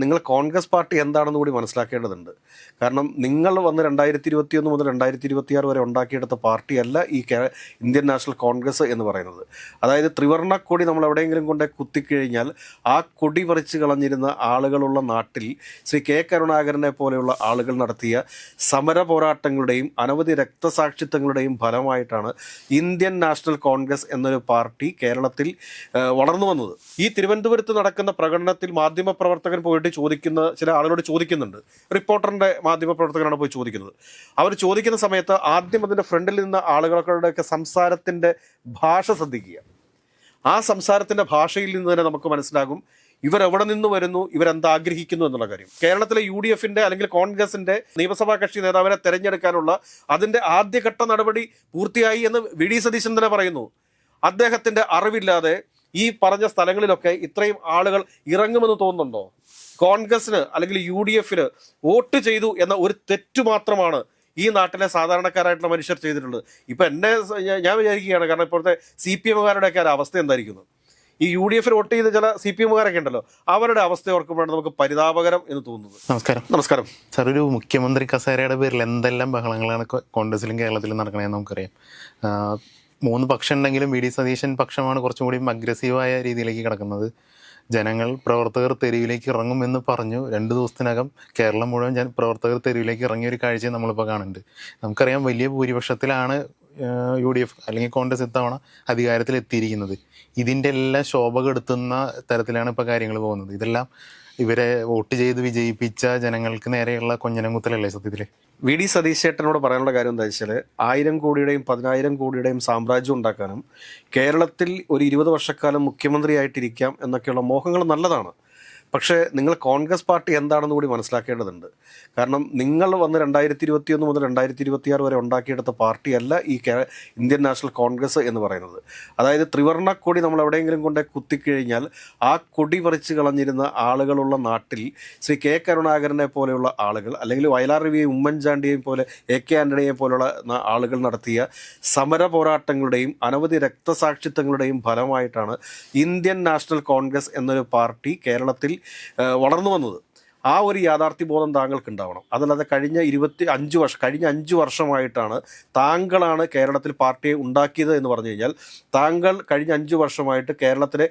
നിങ്ങൾ കോൺഗ്രസ് പാർട്ടി എന്താണെന്ന് കൂടി മനസ്സിലാക്കേണ്ടതുണ്ട്. കാരണം നിങ്ങൾ വന്ന് 2021 മുതൽ 2026 വരെ ഉണ്ടാക്കിയെടുത്ത പാർട്ടിയല്ല ഇന്ത്യൻ നാഷണൽ കോൺഗ്രസ് എന്ന് പറയുന്നത്. അതായത് ത്രിവർണ്ണ കൊടി നമ്മൾ എവിടെയെങ്കിലും കൊണ്ട് കുത്തിക്കഴിഞ്ഞാൽ ആ കൊടി പറിച്ച് കളഞ്ഞിരുന്ന ആളുകളുള്ള നാട്ടിൽ ശ്രീ കെ കരുണാകരനെ പോലെയുള്ള ആളുകൾ നടത്തിയ സമര പോരാട്ടങ്ങളുടെയും അനവധി രക്തസാക്ഷിത്വങ്ങളുടെയും ഫലമായിട്ടാണ് ഇന്ത്യൻ നാഷണൽ കോൺഗ്രസ് എന്നൊരു പാർട്ടി കേരളത്തിൽ വളർന്നു വന്നത്. ഈ തിരുവനന്തപുരത്ത് നടക്കുന്ന പ്രകടനത്തിൽ മാധ്യമപ്രവർത്തകൻ പോയിട്ട് ചോദിക്കുന്ന ചില ആളുകളോട് ചോദിക്കുന്നുണ്ട്. റിപ്പോർട്ടറിന്റെ മാധ്യമപ്രവർത്തകനാണ് പോയി ചോദിക്കുന്നത്. അവർ ചോദിക്കുന്ന സമയത്ത് ആദ്യം അതിന്റെ ഫ്രണ്ടിൽ നിന്ന ആളുകളുടെയൊക്കെ സംസാരത്തിന്റെ ഭാഷ ശ്രദ്ധിക്കുക. ആ സംസാരത്തിന്റെ ഭാഷയിൽ നിന്ന് തന്നെ നമുക്ക് മനസ്സിലാകും ഇവരെവിടെ നിന്ന് വരുന്നു, ഇവരെന്താഗ്രഹിക്കുന്നു എന്നുള്ള കാര്യം. കേരളത്തിലെ UDF അല്ലെങ്കിൽ കോൺഗ്രസിന്റെ നിയമസഭാ കക്ഷി നേതാവിനെ തെരഞ്ഞെടുക്കാനുള്ള അതിന്റെ ആദ്യഘട്ട നടപടി പൂർത്തിയായി എന്ന് VD സതീശൻ തന്നെ പറയുന്നു. അദ്ദേഹത്തിന്റെ അറിവില്ലാതെ ഈ പറഞ്ഞ സ്ഥലങ്ങളിലൊക്കെ ഇത്രയും ആളുകൾ ഇറങ്ങുമെന്ന് തോന്നുന്നുണ്ടോ? കോൺഗ്രസിന് അല്ലെങ്കിൽ UDF വോട്ട് ചെയ്തു എന്ന ഒരു തെറ്റു മാത്രമാണ് ഈ നാട്ടിലെ സാധാരണക്കാരായിട്ടുള്ള മനുഷ്യർ ചെയ്തിട്ടുള്ളത്. ഇപ്പം ഞാൻ വിചാരിക്കുകയാണ്, കാരണം ഇപ്പോഴത്തെ CPM-കാരുടെയൊക്കെ ഒരു അവസ്ഥ എന്തായിരിക്കുന്നു. ഈ UDF വോട്ട് ചെയ്ത ചില CPM-കാരൊക്കെ ഉണ്ടല്ലോ, അവരുടെ അവസ്ഥ ഓർക്കുമ്പോഴാണ് നമുക്ക് പരിതാപകരം എന്ന് തോന്നുന്നത്. നമസ്കാരം സാർ. ഒരു മുഖ്യമന്ത്രി കസേരയുടെ പേരിൽ എന്തെല്ലാം ബഹളങ്ങളാണ് കോൺഗ്രസിലും കേരളത്തിലും നടക്കണതെന്ന് നമുക്കറിയാം. 3 പക്ഷം ഉണ്ടെങ്കിലും VD സതീശൻ പക്ഷമാണ് കുറച്ചും കൂടി അഗ്രസീവായ രീതിയിലേക്ക് കിടക്കുന്നത്. ജനങ്ങൾ, പ്രവർത്തകർ തെരുവിലേക്ക് ഇറങ്ങുമെന്ന് പറഞ്ഞു 2 ദിവസത്തിനകം കേരളം മുഴുവൻ പ്രവർത്തകർ തെരുവിലേക്ക് ഇറങ്ങിയ ഒരു കാഴ്ച നമ്മളിപ്പോൾ കാണുന്നുണ്ട്. നമുക്കറിയാം വലിയ ഭൂരിപക്ഷത്തിലാണ് UDF അല്ലെങ്കിൽ കോൺഗ്രസ് ഇത്തവണ അധികാരത്തിൽ എത്തിയിരിക്കുന്നത്. ഇതിൻ്റെ എല്ലാം ശോഭ കെടുത്തുന്ന തരത്തിലാണ് ഇപ്പോൾ കാര്യങ്ങൾ പോകുന്നത്. ഇതെല്ലാം ഇവരെ വോട്ട് ചെയ്ത് വിജയിപ്പിച്ച ജനങ്ങൾക്ക് നേരെയുള്ള കൊഞ്ഞനം കുത്തലല്ലേ സത്യത്തിൽ? VD സതീശേട്ടനോട് പറയാനുള്ള കാര്യം എന്താ വെച്ചാൽ 1000 കോടിയുടെയും 10000 കോടിയുടെയും സാമ്രാജ്യം ഉണ്ടാക്കാനും കേരളത്തിൽ ഒരു 20 വർഷക്കാലം മുഖ്യമന്ത്രിയായിട്ടിരിക്കാം എന്നൊക്കെയുള്ള മോഹങ്ങൾ നല്ലതാണ്. പക്ഷേ നിങ്ങൾ കോൺഗ്രസ് പാർട്ടി എന്താണെന്ന് കൂടി മനസ്സിലാക്കേണ്ടതുണ്ട്. കാരണം നിങ്ങൾ വന്ന് 2021 മുതൽ 2026 വരെ ഉണ്ടാക്കിയെടുത്ത പാർട്ടിയല്ല ഇന്ത്യൻ നാഷണൽ കോൺഗ്രസ് എന്ന് പറയുന്നത്. അതായത് ത്രിവർണ്ണ കൊടി നമ്മൾ എവിടെയെങ്കിലും കൊണ്ട് കുത്തിക്കഴിഞ്ഞാൽ ആ കൊടി പറിച്ച് കളഞ്ഞിരുന്ന ആളുകളുള്ള നാട്ടിൽ ശ്രീ കെ കരുണാകരനെ പോലെയുള്ള ആളുകൾ അല്ലെങ്കിൽ വയലാർ രവിയെയും ഉമ്മൻചാണ്ടിയെയും പോലെ AK ആന്റണിയെ പോലെയുള്ള ആളുകൾ നടത്തിയ സമര പോരാട്ടങ്ങളുടെയും അനവധി രക്തസാക്ഷിത്വങ്ങളുടെയും ഫലമായിട്ടാണ് ഇന്ത്യൻ നാഷണൽ കോൺഗ്രസ് എന്നൊരു പാർട്ടി കേരളത്തിൽ വളർന്നു വന്നത്. ആ ഒരു യാഥാർത്ഥ്യബോധം താങ്കൾക്ക് ഉണ്ടാവണം. അതല്ലാതെ കഴിഞ്ഞ 5 വർഷമായിട്ടാണ് താങ്കളാണ് കേരളത്തിൽ പാർട്ടിയെ ഉണ്ടാക്കിയത് എന്ന് പറഞ്ഞു കഴിഞ്ഞാൽ താങ്കൾ കഴിഞ്ഞ 5 വർഷമായിട്ട് കേരളത്തിലെ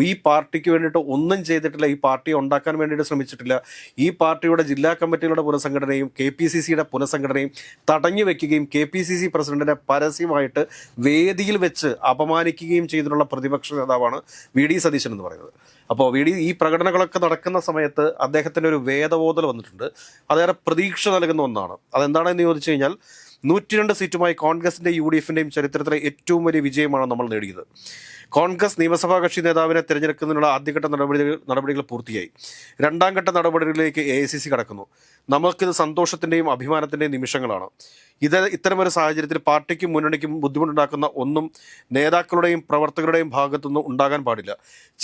ഈ പാർട്ടിക്ക് വേണ്ടിയിട്ട് ഒന്നും ചെയ്തിട്ടില്ല. ഈ പാർട്ടിയെ ഉണ്ടാക്കാൻ വേണ്ടിയിട്ട് ശ്രമിച്ചിട്ടില്ല. ഈ പാർട്ടിയുടെ ജില്ലാ കമ്മിറ്റികളുടെ പുനഃസംഘടനയും KPCCയുടെ പുനഃസംഘടനയും തടഞ്ഞു വെക്കുകയും KPCC പ്രസിഡന്റിനെ പരസ്യമായിട്ട് വേദിയിൽ വെച്ച് അപമാനിക്കുകയും ചെയ്തിട്ടുള്ള പ്രതിപക്ഷ നേതാവാണ് VD സതീശൻ എന്ന് പറയുന്നത്. അപ്പോൾ ഈ പ്രകടനങ്ങളൊക്കെ നടക്കുന്ന സമയത്ത് അദ്ദേഹത്തിൻ്റെ ഒരു വേദബോധം വന്നിട്ടുണ്ട്. അതേറെ പ്രതീക്ഷ നൽകുന്ന ഒന്നാണ്. അതെന്താണെന്ന് ചോദിച്ചു കഴിഞ്ഞാൽ 102 സീറ്റുമായി കോൺഗ്രസിൻ്റെ UDFിൻ്റെയും ചരിത്രത്തിലെ ഏറ്റവും വലിയ വിജയമാണ് നമ്മൾ നേടിയത്. കോൺഗ്രസ് നിയമസഭാ കക്ഷി നേതാവിനെ തിരഞ്ഞെടുക്കുന്നതിനുള്ള ആദ്യഘട്ട നടപടികൾ പൂർത്തിയായി. 2ാം ഘട്ട നടപടികളിലേക്ക് AICC കടക്കുന്നു. നമുക്കിത് സന്തോഷത്തിൻ്റെയും അഭിമാനത്തിൻ്റെയും നിമിഷങ്ങളാണ്. ഇത്തരമൊരു സാഹചര്യത്തിൽ പാർട്ടിക്കും മുന്നണിക്കും ബുദ്ധിമുട്ടുണ്ടാക്കുന്ന ഒന്നും നേതാക്കളുടെയും പ്രവർത്തകരുടെയും ഭാഗത്തുനിന്നും ഉണ്ടാകാൻ പാടില്ല.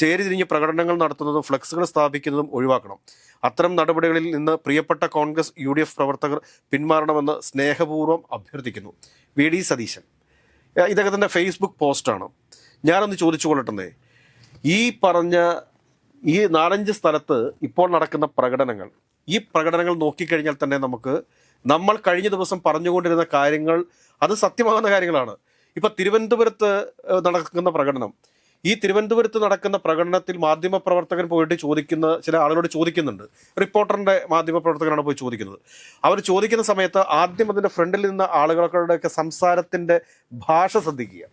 ചേരിതിരിഞ്ഞ് പ്രകടനങ്ങൾ നടത്തുന്നതും ഫ്ലക്സുകൾ സ്ഥാപിക്കുന്നതും ഒഴിവാക്കണം. അത്തരം നടപടികളിൽ നിന്ന് പ്രിയപ്പെട്ട കോൺഗ്രസ് UDF പ്രവർത്തകർ പിന്മാറണമെന്ന് സ്നേഹപൂർവ്വം അഭ്യർത്ഥിക്കുന്നു. VD സതീശൻ. ഇദ്ദേഹത്തിൻ്റെ Facebook പോസ്റ്റാണ്. ഞാനൊന്ന് ചോദിച്ചു കൊള്ളട്ടെ, ഈ പറഞ്ഞ ഈ 4-5 സ്ഥലത്ത് ഇപ്പോൾ നടക്കുന്ന ഈ പ്രകടനങ്ങൾ നോക്കിക്കഴിഞ്ഞാൽ തന്നെ നമ്മൾ കഴിഞ്ഞ ദിവസം പറഞ്ഞുകൊണ്ടിരുന്ന കാര്യങ്ങൾ അത് സത്യമാകുന്ന കാര്യങ്ങളാണ്. ഇപ്പം തിരുവനന്തപുരത്ത് നടക്കുന്ന പ്രകടനത്തിൽ മാധ്യമപ്രവർത്തകൻ പോയിട്ട് ചില ആളുകളോട് ചോദിക്കുന്നുണ്ട്. റിപ്പോർട്ടറിന്റെ മാധ്യമപ്രവർത്തകനാണ് പോയി ചോദിക്കുന്നത്. അവർ ചോദിക്കുന്ന സമയത്ത് ആദ്യം അതിന്റെ ഫ്രണ്ടിൽ നിന്ന ആളുകളുടെയൊക്കെ സംസാരത്തിന്റെ ഭാഷ ശ്രദ്ധിക്കുക.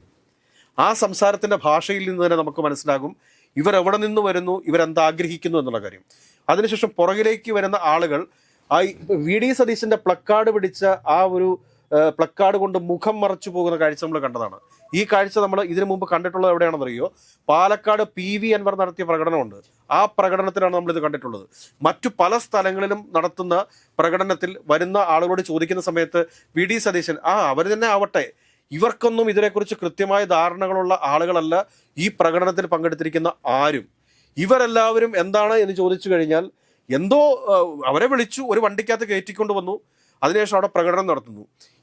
ആ സംസാരത്തിന്റെ ഭാഷയിൽ നിന്ന് തന്നെ നമുക്ക് മനസ്സിലാകും ഇവരെവിടെ നിന്ന് വരുന്നു, ഇവരെന്താഗ്രഹിക്കുന്നു എന്നുള്ള കാര്യം. അതിനുശേഷം പുറകിലേക്ക് വരുന്ന ആളുകൾ VD സതീശന്റെ പ്ലക്കാർഡ് പിടിച്ച ആ ഒരു പ്ലക്കാർഡ് കൊണ്ട് മുഖം മറച്ചു പോകുന്ന കാഴ്ച നമ്മൾ കണ്ടതാണ്. ഈ കാഴ്ച നമ്മൾ ഇതിനു മുമ്പ് കണ്ടിട്ടുള്ളത് എവിടെയാണെന്നറിയോ? പാലക്കാട് PV അൻവർ നടത്തിയ പ്രകടനമുണ്ട്. ആ പ്രകടനത്തിലാണ് നമ്മളിത് കണ്ടിട്ടുള്ളത്. മറ്റു പല സ്ഥലങ്ങളിലും നടത്തുന്ന പ്രകടനത്തിൽ വരുന്ന ആളുകളോട് ചോദിക്കുന്ന സമയത്ത് VD സതീശൻ അവർ തന്നെ ആവട്ടെ, ഇവർക്കൊന്നും ഇതിനെക്കുറിച്ച് കൃത്യമായ ധാരണകളുള്ള ആളുകളല്ല ഈ പ്രകടനത്തിൽ പങ്കെടുത്തിരിക്കുന്ന ആരും. ഇവരെല്ലാവരും എന്താണ് എന്ന് ചോദിച്ചു കഴിഞ്ഞാൽ അവരെ വിളിച്ചു, ഒരു വണ്ടിക്കകത്ത് കയറ്റിക്കൊണ്ട് വന്നു, അതിനുശേഷം അവിടെ പ്രകടനം നടത്തുന്നു.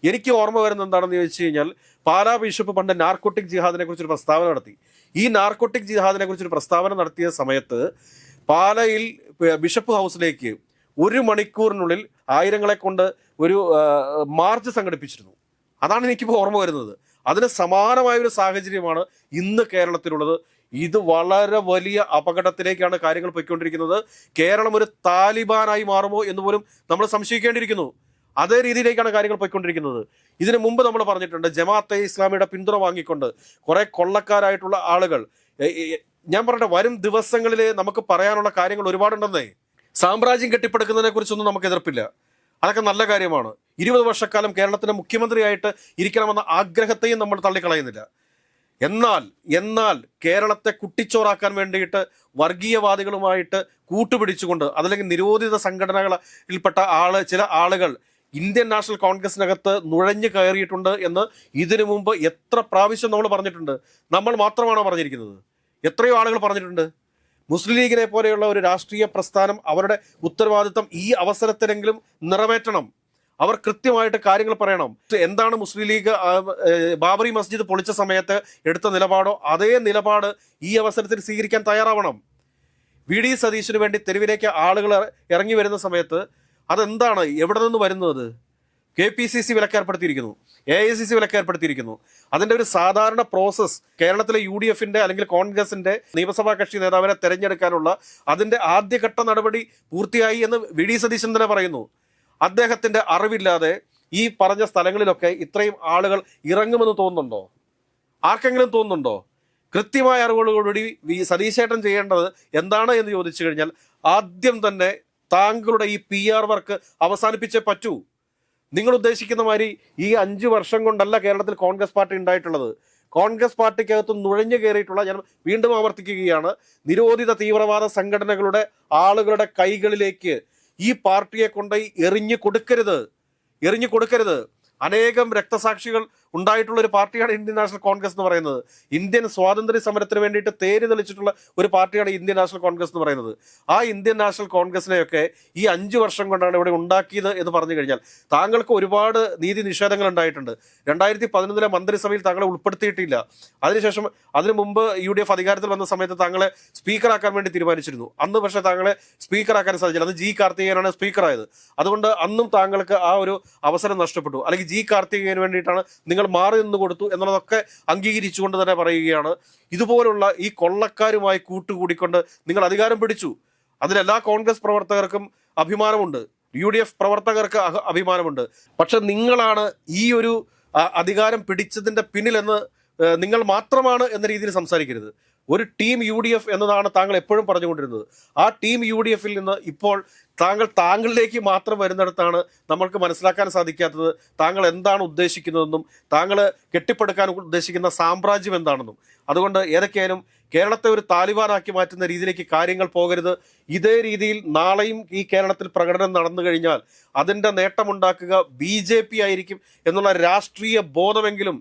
എനിക്ക് ഓർമ്മ വരുന്നത് എന്താണെന്ന് ചോദിച്ചു കഴിഞ്ഞാൽ പാലാ ബിഷപ്പ് പണ്ട് നാർക്കോട്ടിക് ജിഹാദിനെ കുറിച്ചൊരു പ്രസ്താവന നടത്തി. ഈ നാർക്കോട്ടിക് ജിഹാദിനെ കുറിച്ചൊരു പ്രസ്താവന നടത്തിയ സമയത്ത് പാലയിൽ ബിഷപ്പ് ഹൗസിലേക്ക് 1 മണിക്കൂറിനുള്ളിൽ ആയിരങ്ങളെ കൊണ്ട് ഒരു മാർച്ച് സംഘടിപ്പിച്ചിരുന്നു. അതാണ് എനിക്കിപ്പോൾ ഓർമ്മ വരുന്നത്. അതിന് സമാനമായ ഒരു സാഹചര്യമാണ് ഇന്ന് കേരളത്തിലുള്ളത്. ഇത് വളരെ വലിയ അപകടത്തിലേക്കാണ് കാര്യങ്ങൾ പോയിക്കൊണ്ടിരിക്കുന്നത്. കേരളം ഒരു താലിബാനായി മാറുമോ എന്ന് പോലും നമ്മൾ സംശയിക്കേണ്ടിയിരിക്കുന്നു. അതേ രീതിയിലേക്കാണ് കാര്യങ്ങൾ പോയിക്കൊണ്ടിരിക്കുന്നത്. ഇതിനു മുമ്പ് നമ്മൾ പറഞ്ഞിട്ടുണ്ട്, ജമാഅത്തെ ഇസ്ലാമിയുടെ പിന്തുണ വാങ്ങിക്കൊണ്ട് കുറെ കൊള്ളക്കാരായിട്ടുള്ള ആളുകൾ, ഞാൻ പറഞ്ഞ വരും ദിവസങ്ങളിൽ നമുക്ക് പറയാനുള്ള കാര്യങ്ങൾ ഒരുപാടുണ്ടെന്നേ. സാമ്രാജ്യം കെട്ടിപ്പടുക്കുന്നതിനെ കുറിച്ചൊന്നും നമുക്ക് എതിർപ്പില്ല, അതൊക്കെ നല്ല കാര്യമാണ്. 20 വർഷക്കാലം കേരളത്തിന്റെ മുഖ്യമന്ത്രിയായിട്ട് ഇരിക്കണമെന്ന ആഗ്രഹത്തെയും നമ്മൾ തള്ളിക്കളയുന്നില്ല. എന്നാൽ കേരളത്തെ കുട്ടിച്ചോറാക്കാൻ വേണ്ടിയിട്ട് വർഗീയവാദികളുമായിട്ട് കൂട്ടുപിടിച്ചുകൊണ്ട്, അതല്ലെങ്കിൽ നിരോധിത സംഘടനകളിൽപ്പെട്ട ചില ആളുകൾ ഇന്ത്യൻ നാഷണൽ കോൺഗ്രസിനകത്ത് നുഴഞ്ഞു കയറിയിട്ടുണ്ട് എന്ന് ഇതിനു മുമ്പ് എത്ര പ്രാവശ്യം നമ്മൾ പറഞ്ഞിട്ടുണ്ട്. നമ്മൾ മാത്രമാണോ പറഞ്ഞിരിക്കുന്നത്? എത്രയോ ആളുകൾ പറഞ്ഞിട്ടുണ്ട്. മുസ്ലിം ലീഗിനെ പോലെയുള്ള ഒരു രാഷ്ട്രീയ പ്രസ്ഥാനം അവരുടെ ഉത്തരവാദിത്തം ഈ അവസരത്തിലെങ്കിലും നിറവേറ്റണം. അവർ കൃത്യമായിട്ട് കാര്യങ്ങൾ പറയണം. എന്താണ് മുസ്ലിം ലീഗ് ബാബറി മസ്ജിദ് പൊളിച്ച സമയത്ത് എടുത്ത നിലപാടോ അതേ നിലപാട് ഈ അവസരത്തിൽ സ്വീകരിക്കാൻ തയ്യാറാവണം. വി.ഡി. സതീശന് വേണ്ടി തെരുവിലേക്ക് ആളുകൾ ഇറങ്ങി വരുന്ന സമയത്ത് അതെന്താണ്, എവിടെ നിന്ന് വരുന്നത്? KPCC വിലക്കേർപ്പെടുത്തിയിരിക്കുന്നു, AICC വിലക്കേർപ്പെടുത്തിയിരിക്കുന്നു. അതിൻ്റെ ഒരു സാധാരണ പ്രോസസ്സ് കേരളത്തിലെ UDFന്റെ അല്ലെങ്കിൽ കോൺഗ്രസിന്റെ നിയമസഭാ കക്ഷി നേതാവിനെ തെരഞ്ഞെടുക്കാനുള്ള അതിൻ്റെ ആദ്യഘട്ട നടപടി പൂർത്തിയായി എന്ന് വി.ഡി. സതീശൻ തന്നെ പറയുന്നു. അദ്ദേഹത്തിന്റെ അറിവില്ലാതെ ഈ പറഞ്ഞ സ്ഥലങ്ങളിലൊക്കെ ഇത്രയും ആളുകൾ ഇറങ്ങുമെന്ന് തോന്നുന്നുണ്ടോ? ആർക്കെങ്കിലും തോന്നുന്നുണ്ടോ? കൃത്യമായ അറിവുകളോടുകൂടി സതീശേട്ടൻ ചെയ്യേണ്ടത് എന്താണ് എന്ന് ചോദിച്ചു കഴിഞ്ഞാൽ, ആദ്യം തന്നെ താങ്കളുടെ ഈ PR വർക്ക് അവസാനിപ്പിച്ചേ പറ്റൂ. നിങ്ങൾ ഉദ്ദേശിക്കുന്ന മാതിരി ഈ 5 വർഷം കൊണ്ടല്ല കേരളത്തിൽ കോൺഗ്രസ് പാർട്ടി ഉണ്ടായിട്ടുള്ളത്. കോൺഗ്രസ് പാർട്ടിക്കകത്ത് നുഴഞ്ഞു കയറിയിട്ടുള്ള, ഞാൻ വീണ്ടും ആവർത്തിക്കുകയാണ്, നിരോധിത തീവ്രവാദ സംഘടനകളുടെ ആളുകളുടെ കൈകളിലേക്ക് ഈ പാർട്ടിയെ കൊണ്ടുപോയി എറിഞ്ഞു കൊടുക്കരുത്. അനേകം രക്തസാക്ഷികൾ ഉണ്ടായിട്ടുള്ള ഒരു പാർട്ടിയാണ് ഇന്ത്യൻ നാഷണൽ കോൺഗ്രസ് എന്ന് പറയുന്നത്. ഇന്ത്യൻ സ്വാതന്ത്ര്യ സമരത്തിന് വേണ്ടിയിട്ട് തേര് തെളിച്ചിട്ടുള്ള ഒരു പാർട്ടിയാണ് ഇന്ത്യൻ നാഷണൽ കോൺഗ്രസ് എന്ന് പറയുന്നത്. ആ ഇന്ത്യൻ നാഷണൽ കോൺഗ്രസിനെയൊക്കെ ഈ 5 വർഷം കൊണ്ടാണ് ഇവിടെ ഉണ്ടാക്കിയത് എന്ന് പറഞ്ഞു കഴിഞ്ഞാൽ താങ്കൾക്ക് ഒരുപാട് നീതി നിഷേധങ്ങൾ ഉണ്ടായിട്ടുണ്ട്. 2011 മന്ത്രിസഭയിൽ താങ്കളെ ഉൾപ്പെടുത്തിയിട്ടില്ല. അതിനുശേഷം അതിനു മുമ്പ് UDF അധികാരത്തിൽ വന്ന സമയത്ത് താങ്കളെ സ്പീക്കറാക്കാൻ വേണ്ടി തീരുമാനിച്ചിരുന്നു. അന്ന് പക്ഷേ താങ്കളെ സ്പീക്കറാക്കാൻ സാധിച്ചില്ല. അന്ന് G. കാർത്തികേയനാണ് സ്പീക്കറായത്. അതുകൊണ്ട് അന്നും താങ്കൾക്ക് ആ ഒരു അവസരം നഷ്ടപ്പെട്ടു. അല്ലെങ്കിൽ G. കാർത്തികേയന് വേണ്ടിയിട്ടാണ് നിങ്ങൾ മാറി നിന്ന് കൊടുത്തു എന്നുള്ളതൊക്കെ അംഗീകരിച്ചുകൊണ്ട് തന്നെ പറയുകയാണ്. ഇതുപോലുള്ള ഈ കൊള്ളക്കാരുമായി കൂട്ടുകൂടിക്കൊണ്ട് നിങ്ങൾ അധികാരം പിടിച്ചു. അതിലെല്ലാ കോൺഗ്രസ് പ്രവർത്തകർക്കും അഭിമാനമുണ്ട്, UDF പ്രവർത്തകർക്ക് അഭിമാനമുണ്ട്. പക്ഷെ നിങ്ങളാണ് ഈ ഒരു അധികാരം പിടിച്ചതിന്റെ പിന്നിലെന്ന് നിങ്ങൾ മാത്രമാണ് എന്ന രീതിയിൽ സംസാരിക്കരുത്. ഒരു ടീം UDF എന്നതാണ് താങ്കൾ എപ്പോഴും പറഞ്ഞുകൊണ്ടിരുന്നത്. ആ ടീം UDFൽ നിന്ന് ഇപ്പോൾ താങ്കളിലേക്ക് മാത്രം വരുന്നിടത്താണ് നമ്മൾക്ക് മനസ്സിലാക്കാൻ സാധിക്കാത്തത് താങ്കൾ എന്താണ് ഉദ്ദേശിക്കുന്നതെന്നും താങ്കൾ കെട്ടിപ്പടുക്കാൻ ഉദ്ദേശിക്കുന്ന സാമ്രാജ്യം എന്താണെന്നും. അതുകൊണ്ട് ഏതൊക്കെയായാലും കേരളത്തെ ഒരു താലിബാനാക്കി മാറ്റുന്ന രീതിയിലേക്ക് കാര്യങ്ങൾ പോകരുത്. ഇതേ രീതിയിൽ നാളെയും ഈ കേരളത്തിൽ പ്രകടനം നടന്നു കഴിഞ്ഞാൽ അതിൻ്റെ നേട്ടമുണ്ടാക്കുക BJP ആയിരിക്കും എന്നുള്ള രാഷ്ട്രീയ ബോധമെങ്കിലും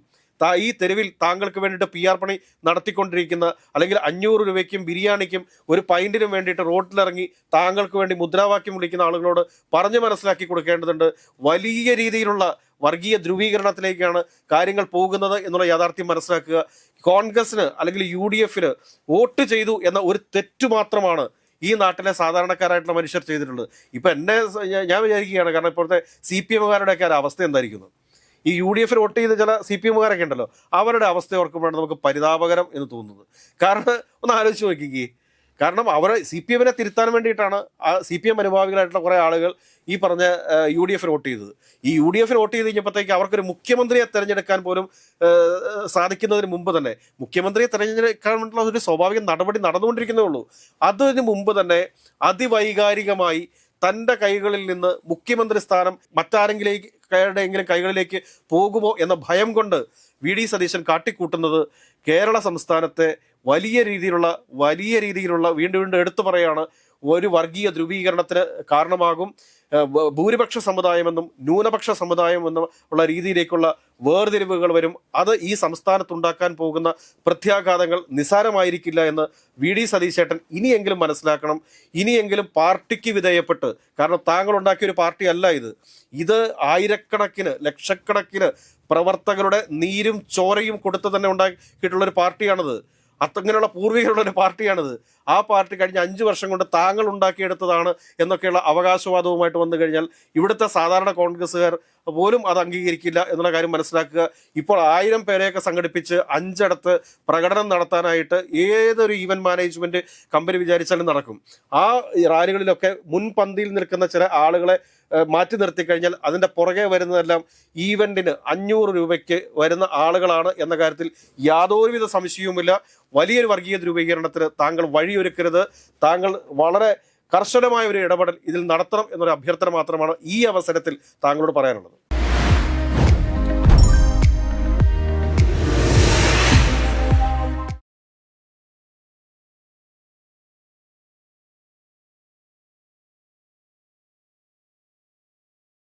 ഈ തെരുവിൽ താങ്കൾക്ക് വേണ്ടിയിട്ട് PR പണി നടത്തിക്കൊണ്ടിരിക്കുന്ന, അല്ലെങ്കിൽ 500 രൂപയ്ക്കും ബിരിയാണിക്കും ഒരു പൈൻറ്റിനും വേണ്ടിയിട്ട് റോഡിലിറങ്ങി താങ്കൾക്ക് വേണ്ടി മുദ്രാവാക്യം വിളിക്കുന്ന ആളുകളോട് പറഞ്ഞ് മനസ്സിലാക്കി കൊടുക്കേണ്ടതുണ്ട്. വലിയ രീതിയിലുള്ള വർഗീയ ധ്രുവീകരണത്തിലേക്കാണ് കാര്യങ്ങൾ പോകുന്നത് എന്നുള്ള യാഥാർത്ഥ്യം മനസ്സിലാക്കുക. കോൺഗ്രസിന് അല്ലെങ്കിൽ UDFന് വോട്ട് ചെയ്തു എന്ന ഒരു തെറ്റു മാത്രമാണ് ഈ നാട്ടിലെ സാധാരണക്കാരായിട്ടുള്ള മനുഷ്യർ ചെയ്തിട്ടുള്ളത്. ഇപ്പം ഞാൻ വിചാരിക്കുകയാണ്, കാരണം ഇപ്പോഴത്തെ CPMകാരുടെയൊക്കെ ഒരു അവസ്ഥ എന്തായിരിക്കുന്നു. ഈ UDFന് വോട്ട് ചെയ്ത ചില CPMകാരൊക്കെ ഉണ്ടല്ലോ, അവരുടെ അവസ്ഥ ഓർക്കുമ്പോഴാണ് നമുക്ക് പരിതാപകരം എന്ന് തോന്നുന്നത്. കാരണം ഒന്ന് ആലോചിച്ച് നോക്കിക്കേ, കാരണം അവരെ CPMനെ തിരുത്താൻ വേണ്ടിയിട്ടാണ് CPM അനുഭാവികളായിട്ടുള്ള കുറേ ആളുകൾ ഈ പറഞ്ഞ UDFന് വോട്ട് ചെയ്തത്. ഈ UDFന് വോട്ട് ചെയ്ത് കഴിഞ്ഞപ്പോഴത്തേക്ക് അവർക്കൊരു മുഖ്യമന്ത്രിയെ തിരഞ്ഞെടുക്കാൻ പോലും സാധിക്കുന്നതിന് മുമ്പ് തന്നെ, മുഖ്യമന്ത്രിയെ തിരഞ്ഞെടുക്കാൻ വേണ്ടിയുള്ള ഒരു സ്വാഭാവിക നടപടി നടന്നുകൊണ്ടിരിക്കുന്നേ ഉള്ളൂ. അതിന് മുമ്പ് തന്നെ അതിവൈകാരികമായി തൻ്റെ കൈകളിൽ നിന്ന് മുഖ്യമന്ത്രി സ്ഥാനം മറ്റാരെങ്കിലും കൈകളിലേക്ക് പോകുമോ എന്ന ഭയം കൊണ്ട് വി.ഡി. സതീശൻ കാട്ടിക്കൂട്ടുന്നത് കേരള സംസ്ഥാനത്തെ വലിയ രീതിയിലുള്ള വീണ്ടും എടുത്തു പറയാണ് ഒരു വർഗീയ ധ്രുവീകരണത്തിന് കാരണമാകും. ഭൂരിപക്ഷ സമുദായമെന്നും ന്യൂനപക്ഷ സമുദായമെന്നും ഉള്ള രീതിയിലേക്കുള്ള വേർതിരിവുകൾ വരും. അത് ഈ സംസ്ഥാനത്തുണ്ടാക്കാൻ പോകുന്ന പ്രത്യാഘാതങ്ങൾ നിസ്സാരമായിരിക്കില്ല എന്ന് വി.ഡി. സതീശേട്ടൻ ഇനിയെങ്കിലും മനസ്സിലാക്കണം. ഇനിയെങ്കിലും പാർട്ടിക്ക് വിധേയപ്പെട്ട്, കാരണം താങ്കൾ ഉണ്ടാക്കിയ ഒരു പാർട്ടി അല്ല ഇത് ആയിരക്കണക്കിന് ലക്ഷക്കണക്കിന് പ്രവർത്തകരുടെ നീരും ചോരയും കൊടുത്ത് തന്നെ ഉണ്ടാക്കിയിട്ടുള്ളൊരു പാർട്ടിയാണിത്. അങ്ങനെയുള്ള പൂർവികരുടെ ഒരു പാർട്ടിയാണിത്. ആ പാർട്ടി കഴിഞ്ഞ 5 വർഷം കൊണ്ട് താങ്കൾ ഉണ്ടാക്കിയെടുത്തതാണ് എന്നൊക്കെയുള്ള അവകാശവാദവുമായിട്ട് വന്നു കഴിഞ്ഞാൽ ഇവിടുത്തെ സാധാരണ കോൺഗ്രസ്സുകാർ പോലും അത് അംഗീകരിക്കില്ല എന്നുള്ള കാര്യം മനസ്സിലാക്കുക. ഇപ്പോൾ 1000 പേരെയൊക്കെ സംഘടിപ്പിച്ച് 5 ഇടത്ത് പ്രകടനം നടത്താനായിട്ട് ഏതൊരു ഈവന്റ് മാനേജ്മെന്റ് കമ്പനി വിചാരിച്ചാലും നടക്കും. ആ റാലികളിലൊക്കെ മുൻപന്തിയിൽ നിൽക്കുന്ന ചില ആളുകളെ മാറ്റി നിർത്തി കഴിഞ്ഞാൽ അതിൻ്റെ പുറകെ വരുന്നതെല്ലാം ഈവൻറ്റിന് 500 രൂപയ്ക്ക് വരുന്ന ആളുകളാണ് എന്ന കാര്യത്തിൽ യാതൊരുവിധ സംശയവുമില്ല. വലിയൊരു വർഗീയ ധ്രുവീകരണത്തിന് താങ്കൾ വഴിയൊരുക്കരുത്. താങ്കൾ വളരെ കർശനമായ ഒരു ഇടപെടൽ ഇതിൽ നടത്തണം എന്നൊരു അഭ്യർത്ഥന മാത്രമാണ് ഈ അവസരത്തിൽ താങ്കളോട് പറയാനുള്ളത്.